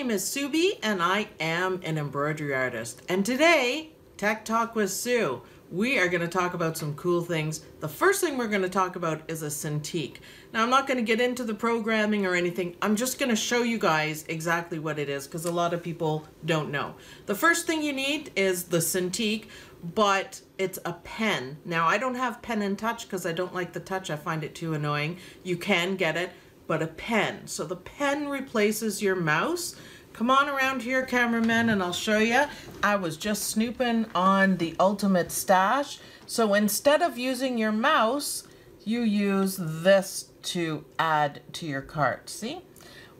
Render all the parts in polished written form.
name is Subi and I am an embroidery artist. And today, Tech Talk with Sue, we are going to talk about some cool things. The first thing we're going to talk about is a Cintiq. Now, I'm not going to get into the programming or anything. I'm just going to show you guys exactly what it is because a lot of people don't know. The first thing you need is the Cintiq, but it's a pen. Now, I don't have pen and touch because I don't like the touch. I find it too annoying. You can get it, but a pen. So the pen replaces your mouse. Come on around here, cameraman, and I'll show you. I was just snooping on the Ultimate Stash. So instead of using your mouse, you use this to add to your cart, see?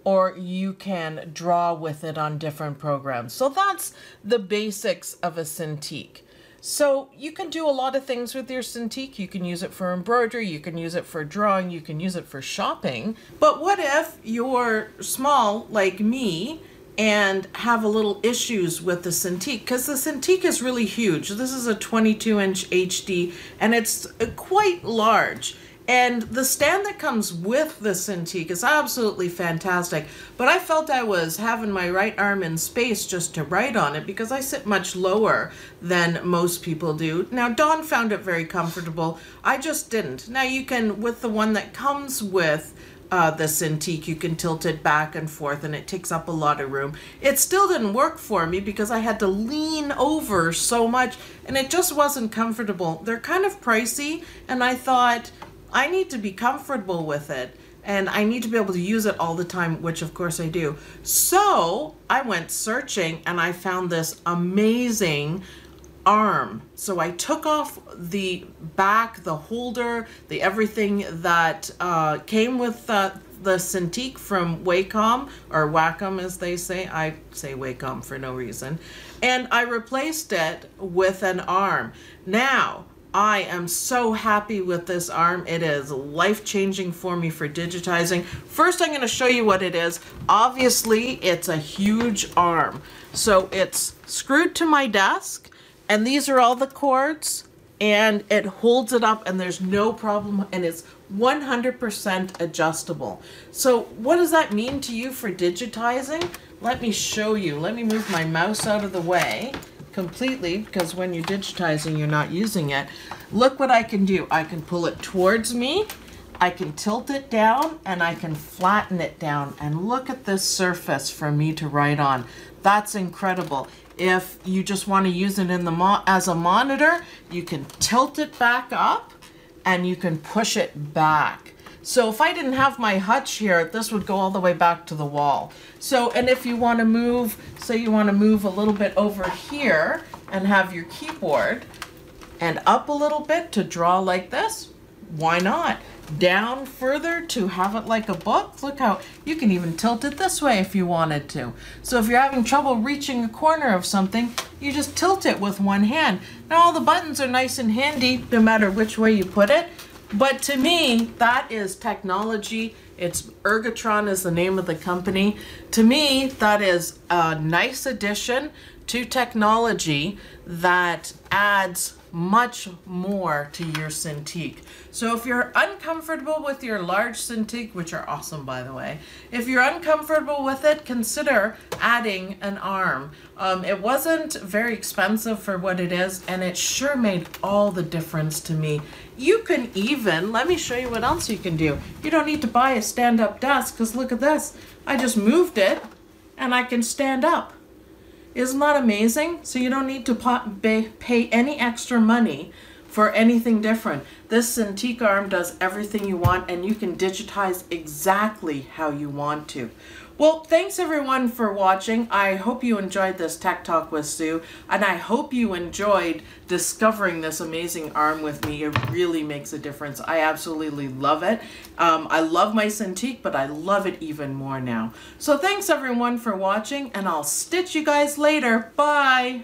Or you can draw with it on different programs. So that's the basics of a Cintiq. So you can do a lot of things with your Cintiq. You can use it for embroidery, you can use it for drawing, you can use it for shopping. But what if you're small like me and have a little issues with the Cintiq? Because the Cintiq is really huge. This is a 22-inch HD and it's quite large. And the stand that comes with the Cintiq is absolutely fantastic. But I felt I was having my right arm in space just to write on it because I sit much lower than most people do. Now, Dawn found it very comfortable. I just didn't. Now, you can, with the one that comes with the Cintiq, you can tilt it back and forth and it takes up a lot of room. It still didn't work for me because I had to lean over so much and it just wasn't comfortable. They're kind of pricey and I thought, I need to be comfortable with it and I need to be able to use it all the time, which of course I do. So I went searching and I found this amazing arm. So I took off the back, the holder, the everything that came with the Cintiq from Wacom, or Wacom as they say. I say Wacom for no reason. And I replaced it with an arm. Now, I am so happy with this arm. It is life-changing for me for digitizing. First, I'm going to show you what it is. Obviously, it's a huge arm. So it's screwed to my desk, and these are all the cords, and it holds it up, and there's no problem, and it's 100% adjustable. So what does that mean to you for digitizing? Let me show you. Let me move my mouse out of the way completely because when you're digitizing you're not using it. Look what I can do. I can pull it towards me, I can tilt it down, and I can flatten it down, and look at this surface for me to write on. That's incredible. If you just want to use it in the as a monitor, you can tilt it back up and you can push it back. So if I didn't have my hutch here, this would go all the way back to the wall. So, and if you want to move, say you want to move a little bit over here and have your keyboard and up a little bit to draw like this, why not? Down further to have it like a book. Look how you can even tilt it this way if you wanted to. So if you're having trouble reaching a corner of something, you just tilt it with one hand. Now all the buttons are nice and handy no matter which way you put it. But to me, that is technology. It's Ergotron is the name of the company. To me, that is a nice addition to technology that adds much more to your Cintiq. So if you're uncomfortable with your large Cintiq, which are awesome by the way, if you're uncomfortable with it, consider adding an arm. It wasn't very expensive for what it is, and it sure made all the difference to me. You can even, let me show you what else you can do. You don't need to buy a stand-up desk, because look at this. I just moved it, and I can stand up. Isn't that amazing? So you don't need to pay any extra money for anything different. This Cintiq arm does everything you want, and you can digitize exactly how you want to. Well, thanks everyone for watching. I hope you enjoyed this Tech Talk with Sue, and I hope you enjoyed discovering this amazing arm with me. It really makes a difference. I absolutely love it. I love my Cintiq, but I love it even more now. So thanks everyone for watching, and I'll stitch you guys later. Bye!